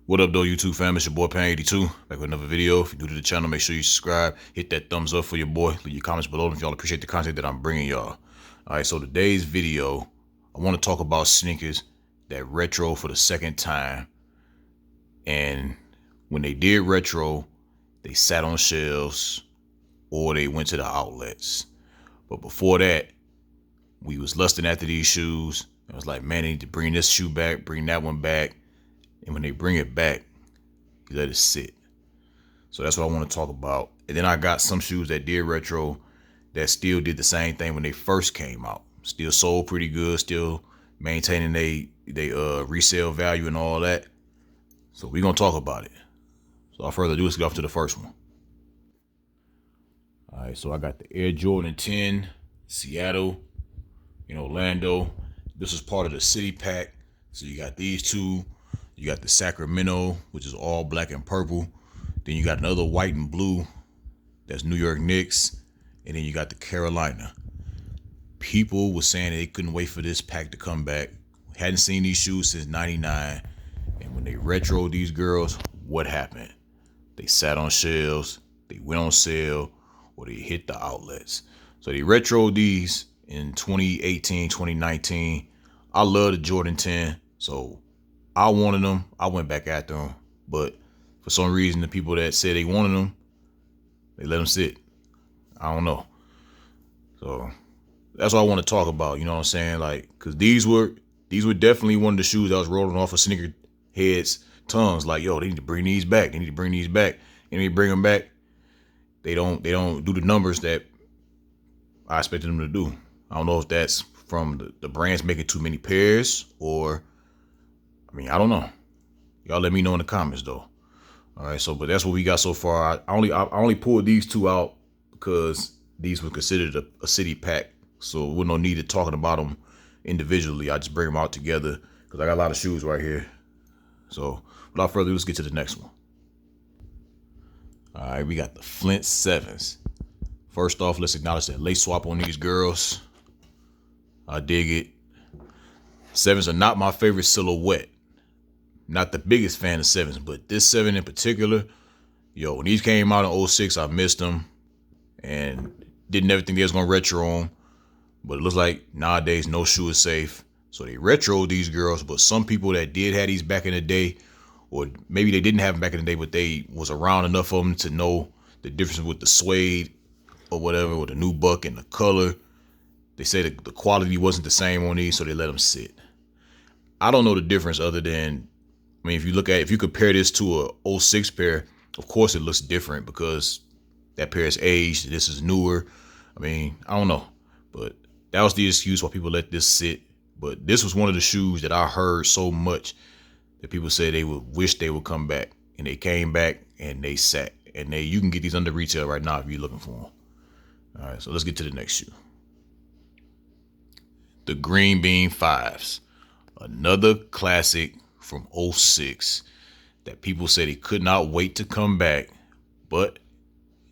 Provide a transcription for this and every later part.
What up, though, YouTube fam? It's your boy Pan82, back with another video. If you're new to the channel, make sure you subscribe, hit that thumbs up for your boy, leave your comments below if y'all appreciate the content that I'm bringing y'all. All right, so today's video, I want to talk about sneakers that retro for the second time. And when they did retro, they sat on shelves or they went to the outlets. But before that, we was lusting after these shoes. I was like, man, they need to bring this shoe back, bring that one back. And when they bring it back, you let it sit. So that's what I want to talk about. And then I got some shoes that did retro that still did the same thing when they first came out. Still sold pretty good, still maintaining they resale value and all that. So we're going to talk about it. So without further ado, let's get off to the first one. All right, so I got the Air Jordan 10, Seattle, in Orlando. This is part of the City Pack. So you got these two. You got the Sacramento, which is all black and purple. Then you got another white and blue. That's New York Knicks. And then you got the Carolina. People were saying they couldn't wait for this pack to come back. Hadn't seen these shoes since '99. And when they retro these girls, what happened? They sat on shelves, they went on sale, or they hit the outlets. So they retro these in 2018, 2019. I love the Jordan 10. So I wanted them. I went back after them. But for some reason, the people that said they wanted them, they let them sit. I don't know. So that's what I want to talk about. You know what I'm saying? Like, because these were definitely one of the shoes that was rolling off of sneaker heads' tongues. Like, yo, they need to bring these back. They need to bring these back. And they bring them back. They don't do the numbers that I expected them to do. I don't know if that's from the brands making too many pairs or, I mean, I don't know. Y'all let me know in the comments though. All right, so but that's what we got so far. I only pulled these two out because these were considered a city pack, so with no need of talking about them individually. I just bring them out together because I got a lot of shoes right here. So without further ado, let's get to the next one. All right, we got the Flint 7s. First off, let's acknowledge that lace swap on these girls. I dig it. 7s are not my favorite silhouette. Not the biggest fan of 7s, but this 7 in particular, yo, when these came out in 06, I missed them and didn't ever think they was going to retro them. But it looks like nowadays no shoe is safe. So they retro these girls, but some people that did have these back in the day, or maybe they didn't have them back in the day, but they was around enough of them to know the difference with the suede or whatever, or the nubuck and the color. They say that the quality wasn't the same on these, so they let them sit. I don't know the difference other than, I mean, if you compare this to a 06 pair, of course it looks different because that pair is aged. This is newer. I mean, I don't know, but that was the excuse why people let this sit. But this was one of the shoes that I heard so much that people said they would wish they would come back, and they came back and they sat. And you can get these under retail right now if you're looking for them. All right, so let's get to the next shoe. The Green Bean 5s, another classic from 06 that people say they could not wait to come back, but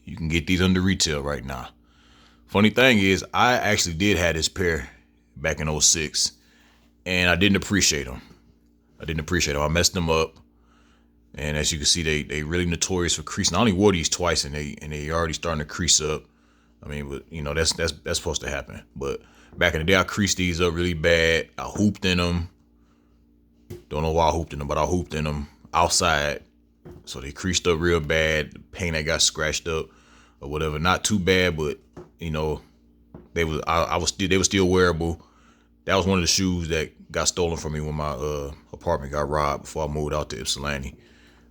you can get these under retail right now. Funny thing is, I actually did have this pair back in 06 and I didn't appreciate them. I messed them up. And as you can see, they really notorious for creasing. I only wore these twice and they already starting to crease up. I mean, but you know, that's supposed to happen. But back in the day, I creased these up really bad. I hooped in them. Don't know why I hooped in them, but I hooped in them outside. So they creased up real bad. The paint that got scratched up or whatever. Not too bad, but you know, they were still wearable. That was one of the shoes that got stolen from me when my apartment got robbed before I moved out to Ypsilanti.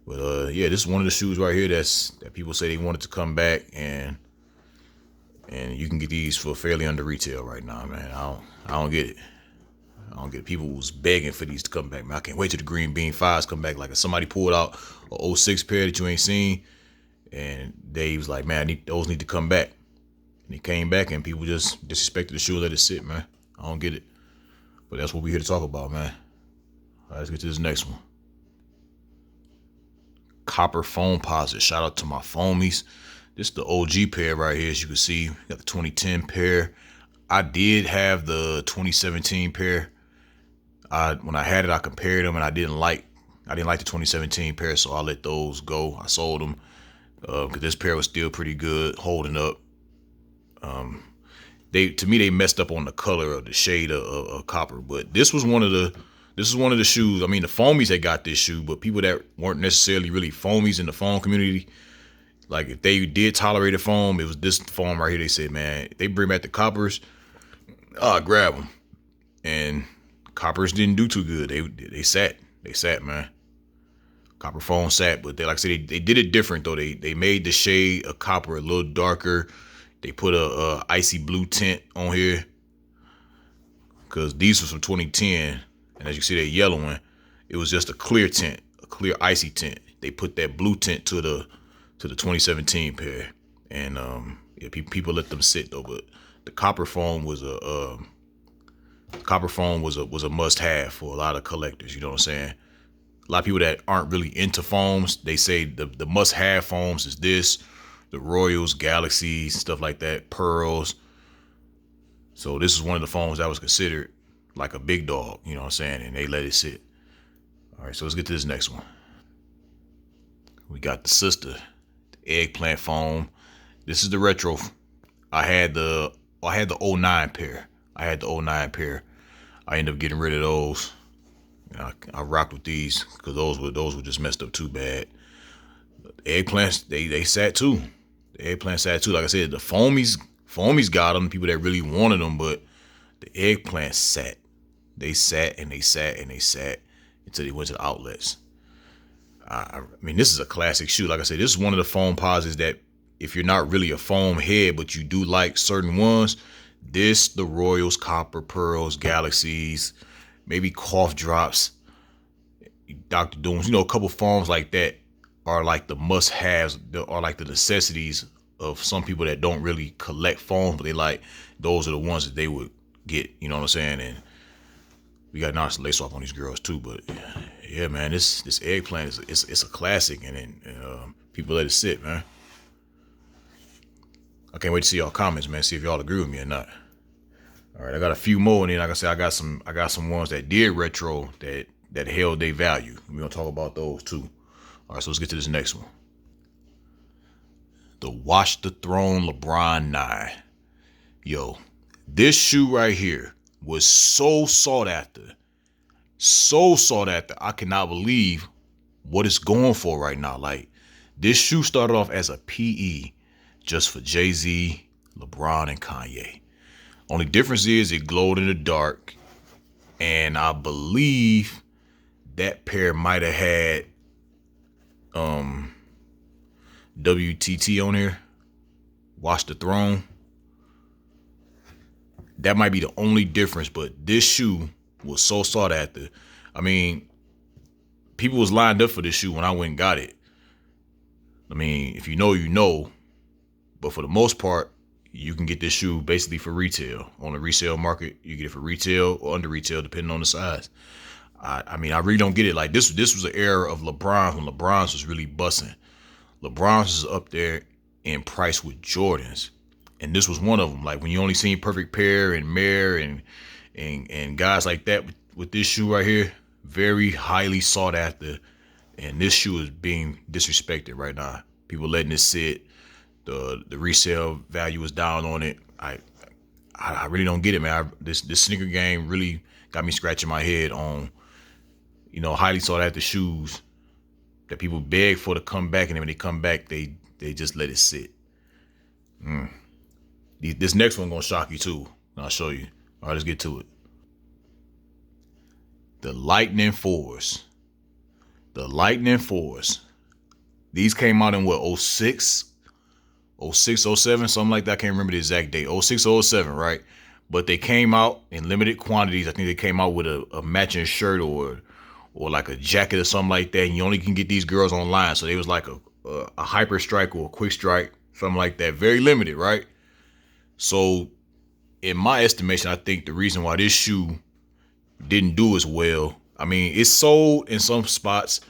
But yeah, this is one of the shoes right here that people say they wanted to come back, and you can get these for fairly under retail right now, man. I don't get it. I don't get it. People was begging for these to come back, man. I can't wait till the Green Bean 5s come back. Like if somebody pulled out a 06 pair that you ain't seen, and they was like, man, those need to come back. And they came back, and people just disrespected the shoe, let it sit, man. I don't get it. But that's what we're here to talk about, man. All right, let's get to this next one. Copper Foamposite. Shout out to my foamies. This is the OG pair right here, as you can see. Got the 2010 pair. I did have the 2017 pair. When I had it, I compared them, and I I didn't like the 2017 pair, so I let those go. I sold them because this pair was still pretty good, holding up. To me they messed up on the color of the shade of copper, but this was one of the shoes. I mean, the foamies that got this shoe, but people that weren't necessarily really foamies in the foam community, like if they did tolerate a foam, it was this foam right here. They said, man, they bring back the coppers, I'll grab them. And coppers didn't do too good. They sat, man. Copper foam sat, but they, like I said, they did it different though. They made the shade of copper a little darker. They put a icy blue tint on here, because these was from 2010, and as you see that yellow one, it was just a clear tint, a clear icy tint. They put that blue tint to the 2017 pair, and yeah, people let them sit though. But the copper foam was a must have for a lot of collectors. You know what I'm saying? A lot of people that aren't really into foams, they say the must have foams is this, the Royals, Galaxies, stuff like that, Pearls. So this is one of the foams that was considered like a big dog, you know what I'm saying? And they let it sit. All right, so let's get to this next one. We got the sister, the eggplant foam. This is the retro. I had the 09 pair. I ended up getting rid of those. I rocked with these because those were just messed up too bad. The eggplants, they sat too. The eggplant sat too. Like I said, the foamies got them, people that really wanted them, but the eggplant sat. They sat and they sat and they sat until they went to the outlets. I mean, this is a classic shoe. Like I said, this is one of the foam posits that if you're not really a foam head, but you do like certain ones, the Royals, Copper, Pearls, Galaxies, maybe Cough Drops, Dr. Dooms, a couple foams like that are like the must-haves, are like the necessities of some people that don't really collect foams, but they like, those are the ones that they would get, you know what I'm saying? And we got nice lace off on these girls too, but yeah, man, this eggplant is a classic, and people let it sit, man. I can't wait to see y'all comments, man. See if y'all agree with me or not. All right, I got a few more, and then like I said, I got some ones that did retro that held their value. We're gonna talk about those too. All right, so let's get to this next one. The Watch the Throne LeBron 9. Yo, this shoe right here was so sought after. So sought after. I cannot believe what it's going for right now. Like, this shoe started off as a PE just for Jay-Z, LeBron, and Kanye. Only difference is it glowed in the dark. And I believe that pair might have had WTT on here. Watch the Throne. That might be the only difference, but this shoe was so sought after. I mean, people was lined up for this shoe when I went and got it. I mean, if you know, you know. But for the most part, you can get this shoe basically for retail. On the resale market, you get it for retail or under retail, depending on the size. I mean, I really don't get it. Like, this was an era of LeBron when LeBron's was really busting. LeBron's was up there in price with Jordans. And this was one of them. Like, when you only seen Perfect Pair and Mare and guys like that with this shoe right here, very highly sought after. And this shoe is being disrespected right now. People letting it sit. The resale value is down on it. I really don't get it, man. This sneaker game really got me scratching my head on, highly sought after shoes that people beg for to come back, and then when they come back, they just let it sit. This next one gonna shock you too. I'll show you. All right, let's get to it. The Lightning 4s. The Lightning 4s. These came out in what, 06? 06, 07, something like that. I can't remember the exact date. 06 or 07, right? But they came out in limited quantities. I think they came out with a matching shirt or like a jacket or something like that. And you only can get these girls online. So they was like a hyper strike or a quick strike, something like that. Very limited, right? So in my estimation, I think the reason why this shoe didn't do as well, I mean, it's sold in some spots,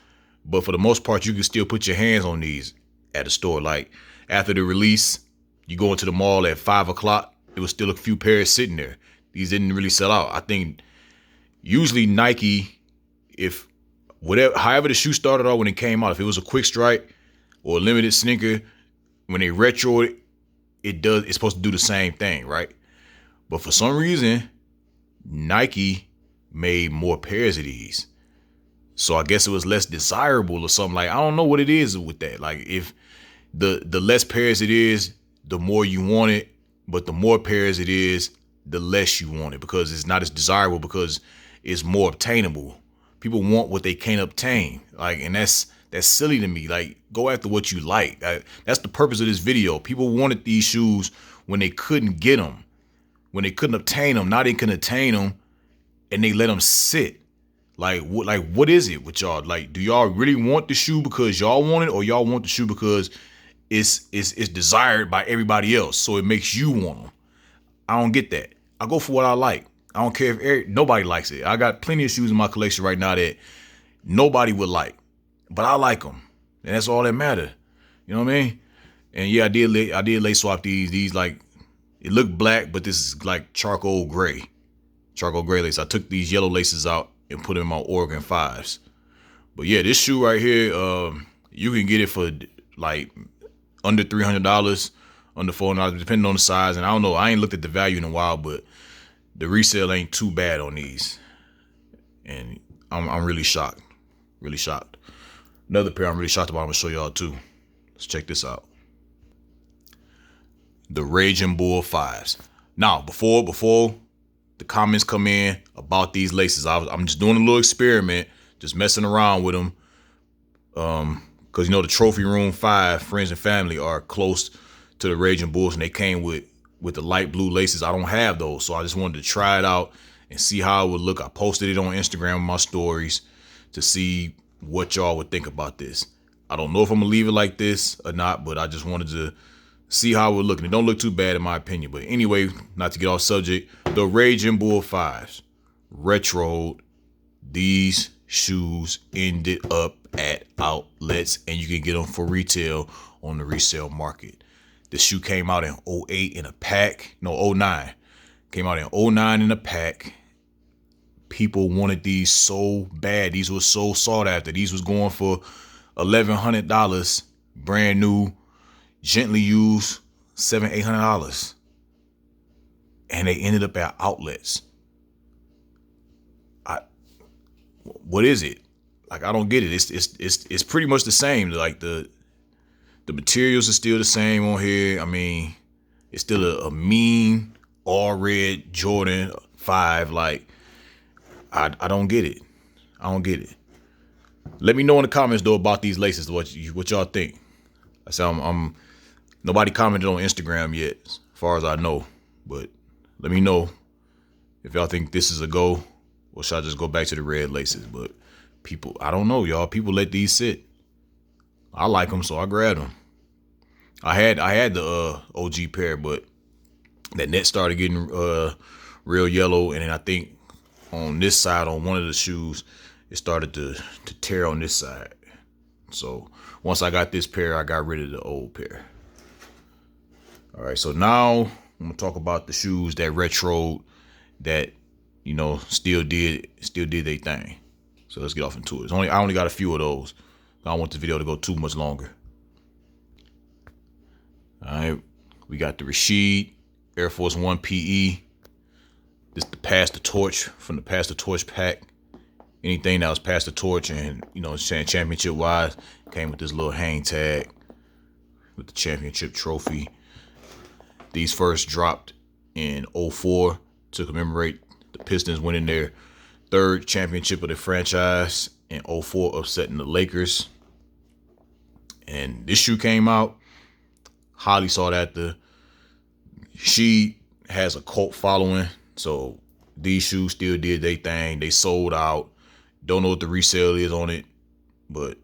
but for the most part, you can still put your hands on these at a store. Like, after the release, you go into the mall at 5 o'clock, there was still a few pairs sitting there. These didn't really sell out. I think usually Nike, if whatever, however the shoe started off when it came out, if it was a quick strike or a limited sneaker, when they retro it, it's supposed to do the same thing, right? But for some reason, Nike made more pairs of these. So I guess it was less desirable or something. Like, I don't know what it is with that. Like, if the less pairs it is, the more you want it. But the more pairs it is, the less you want it, because it's not as desirable, because it's more obtainable. People want what they can't obtain. Like, and that's silly to me. Like, go after what you like. That's the purpose of this video. People wanted these shoes when they couldn't get them, when they couldn't obtain them. Now they can attain them, and they let them sit. Like, what is it with y'all? Like, do y'all really want the shoe because y'all want it, or y'all want the shoe because it's desired by everybody else, so it makes you want them? I don't get that. I go for what I like. I don't care if nobody likes it. I got plenty of shoes in my collection right now that nobody would like, but I like them, and that's all that matter. You know what I mean? And yeah, I did lace swap these. These, like, it looked black, but this is like charcoal gray lace. I took these yellow laces out and put them in my Oregon 5s. But yeah, this shoe right here, you can get it for like under $300, under $400, depending on the size. And I don't know, I ain't looked at the value in a while, but the resale ain't too bad on these. And I'm really shocked. Really shocked. Another pair I'm really shocked about, I'm gonna show y'all too. Let's check this out. The Raging Bull 5s. Now, before the comments come in about these laces, I'm just doing a little experiment, just messing around with them. Because, you know, the Trophy Room 5 friends and family are close to the Raging Bulls, and they came with the light blue laces. I don't have those, so I just wanted to try it out and see how it would look. I posted it on Instagram in my stories to see what y'all would think about this. I don't know if I'm gonna leave it like this or not, but I just wanted to see how it would look. And it don't look too bad in my opinion. But anyway, not to get off subject, the Raging Bull 5s retroed. These shoes ended up at outlets, and you can get them for retail on the resale market. The shoe came out in 08 in a pack. No, 09. Came out in 09 in a pack. People wanted these so bad. These were so sought after. These was going for $1,100, brand new, gently used, $700-800, and they ended up at outlets. What is it? Like, I don't get it. It's pretty much the same. Like, the materials are still the same on here. I mean, it's still a mean all red Jordan 5. Like, I don't get it. I don't get it. Let me know in the comments though about these laces. What y'all think? I said I'm nobody commented on Instagram yet, as far as I know. But let me know if y'all think this is a go, or should I just go back to the red laces? But people, I don't know, y'all. People let these sit. I like them, so I grabbed them. I had the OG pair, but that net started getting real yellow, and then I think on this side, on one of the shoes, it started to tear on this side. So once I got this pair, I got rid of the old pair. All right, so now I'm gonna talk about the shoes that retroed, that, you know, still did their thing. So let's get off into it. I only got a few of those. I don't want the video to go too much longer. All right, we got the Rashid Air Force One PE. This is the Pass the Torch from the Pass the Torch pack. Anything that was Pass the Torch and, you know, championship wise, came with this little hang tag with the championship trophy. These first dropped in 04 to commemorate the Pistons winning their third championship of the franchise in 04, upsetting the Lakers. And this shoe came out, highly sought after. She has a cult following, so these shoes still did their thing. They sold out. Don't know what the resale is on it, but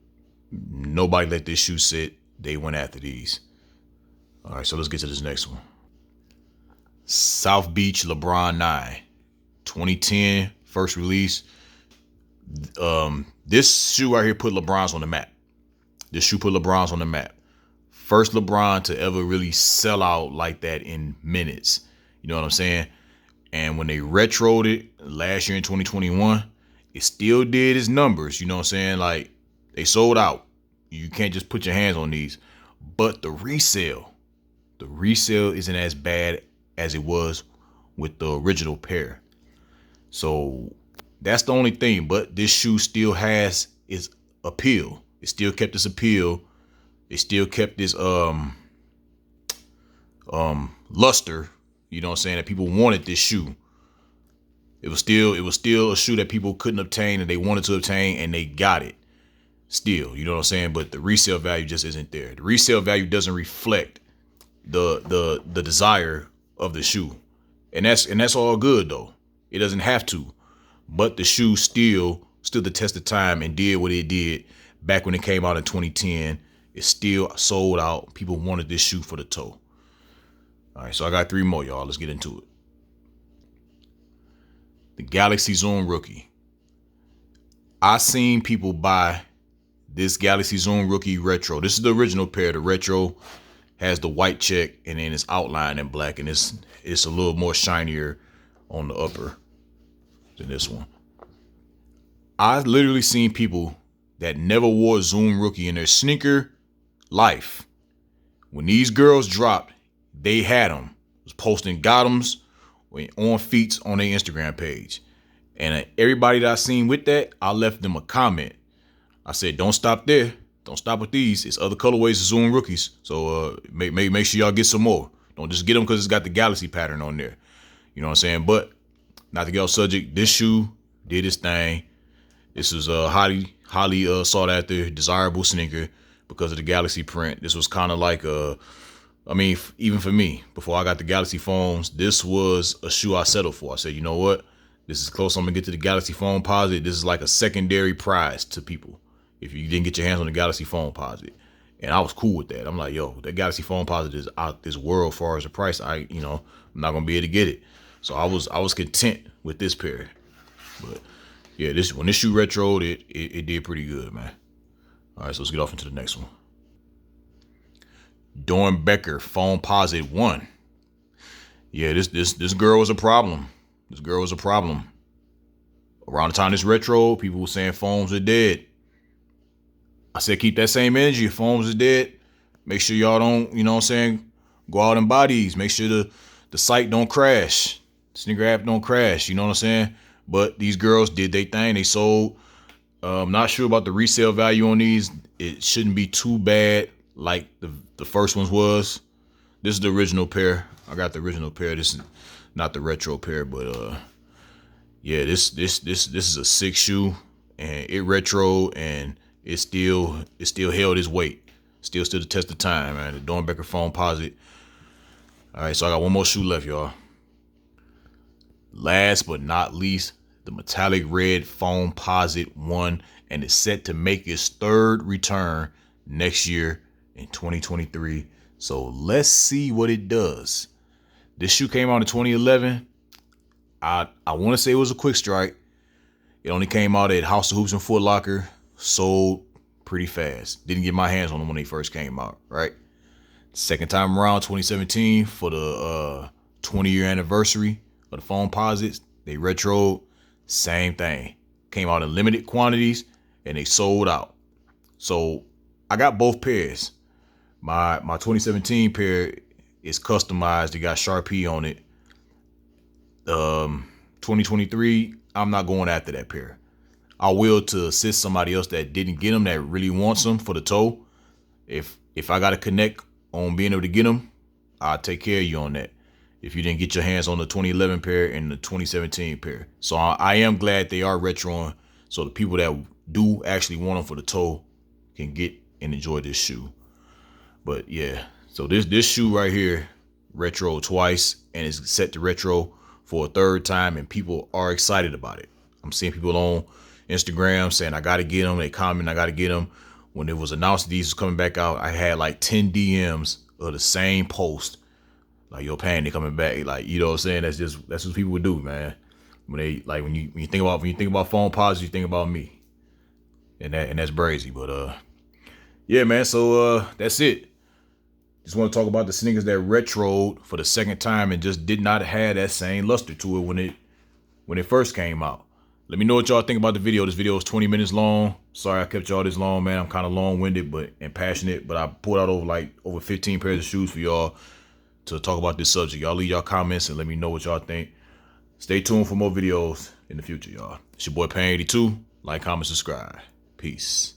nobody let this shoe sit. They went after these. All right, so let's get to this next one. South Beach LeBron 9, 2010, first release. This shoe right here put LeBron's on the map. This shoe put LeBron's on the map. First LeBron to ever really sell out like that in minutes. You know what I'm saying? And when they retroed it last year in 2021, it still did its numbers. You know what I'm saying? Like, they sold out. You can't just put your hands on these. But the resale isn't as bad as it was with the original pair. So that's the only thing. But this shoe still has its appeal. It still kept its appeal. It still kept this luster. You know what I'm saying? That people wanted this shoe. It was still a shoe that people couldn't obtain and they wanted to obtain, and they got it. Still, you know what I'm saying? But the resale value just isn't there. The resale value doesn't reflect the desire of the shoe. And that's all good though. It doesn't have to. But the shoe still stood the test of time and did what it did back when it came out in 2010. It still sold out. People wanted this shoe for the toe. All right, so I got 3 more, y'all. Let's get into it. The Galaxy Zoom Rookie. I seen people buy this Galaxy Zoom Rookie Retro. This is the original pair. The Retro has the white check and then it's outlined in black, and it's a little more shinier on the upper than this one. I literally seen people that never wore Zoom Rookie in their sneaker life. When these girls dropped, they had them. Was posting got-ems on feet on their Instagram page. And everybody that I seen with that, I left them a comment. I said, don't stop there. Don't stop with these. It's other colorways of Zoom Rookies. So make sure y'all get some more. Don't just get them because it's got the Galaxy pattern on there. You know what I'm saying? But not to get off subject, this shoe did its thing. This is a highly sought after, desirable sneaker because of the Galaxy print. This was kind of like even for me, before I got the Galaxy phones, this was a shoe I settled for. I said, you know what? This is close. I'm going to get to the Galaxy Foamposite. This is like a secondary prize to people if you didn't get your hands on the Galaxy Foamposite. And I was cool with that. I'm like, yo, the Galaxy Foamposite is out this world as far as the price. I'm not going to be able to get it. So I was content with this pair. But yeah, when this shoe retroed, it did pretty good, man. All right, so let's get off into the next one. Dawn Becker Foamposite 1. Yeah, this girl was a problem. This girl was a problem. Around the time this retro, people were saying foams are dead. I said keep that same energy. If foams are dead, make sure y'all don't, you know what I'm saying, go out and buy these. Make sure the site don't crash. Sneaker app don't crash, you know what I'm saying? But these girls did their thing. They sold. I'm not sure about the resale value on these. It shouldn't be too bad like the first ones was. This is the original pair. I got the original pair. This is not the retro pair, but yeah, this is a 6 shoe, and it retro, and it still held its weight. Still stood the test of time, man. The Dawn Becker Foamposite. All right, so I got one more shoe left, y'all. Last but not least, the metallic red Foamposite 1, and it's set to make its 3rd return next year in 2023. So let's see what it does. This shoe came out in 2011. I want to say it was a quick strike. It only came out at House of Hoops and Foot Locker. Sold pretty fast. Didn't get my hands on them when they first came out, right? Second time around, 2017, for the 20-year anniversary of the Foamposites, they retroed. Same thing. Came out in limited quantities, and they sold out. So I got both pairs. My 2017 pair is customized. It got Sharpie on it. 2023, I'm not going after that pair. I will to assist somebody else that didn't get them, that really wants them for the toe. If I got to connect on being able to get them, I'll take care of you on that. If you didn't get your hands on the 2011 pair and the 2017 pair. So I am glad they are retroing, so the people that do actually want them for the toe can get and enjoy this shoe. But yeah, so this shoe right here, retro twice, and it's set to retro for a 3rd time, and people are excited about it. I'm seeing people on Instagram saying I gotta get them. They comment I gotta get them. When it was announced these was coming back out, I had like 10 DMs of the same post, like, yo, Pan, they coming back. Like, you know what I'm saying? That's what people would do, man. When they like when you think about Foamposites, you think about me, and that's brazy. But yeah, man. So that's it. Just want to talk about the sneakers that retroed for the 2nd time and just did not have that same luster to it when it first came out. Let me know what y'all think about the video. This video is 20 minutes long. Sorry I kept y'all this long, man. I'm kind of long-winded and passionate, but I pulled out over 15 pairs of shoes for y'all to talk about this subject. Y'all leave y'all comments and let me know what y'all think. Stay tuned for more videos in the future, y'all. It's your boy Pain82. Like, comment, subscribe. Peace.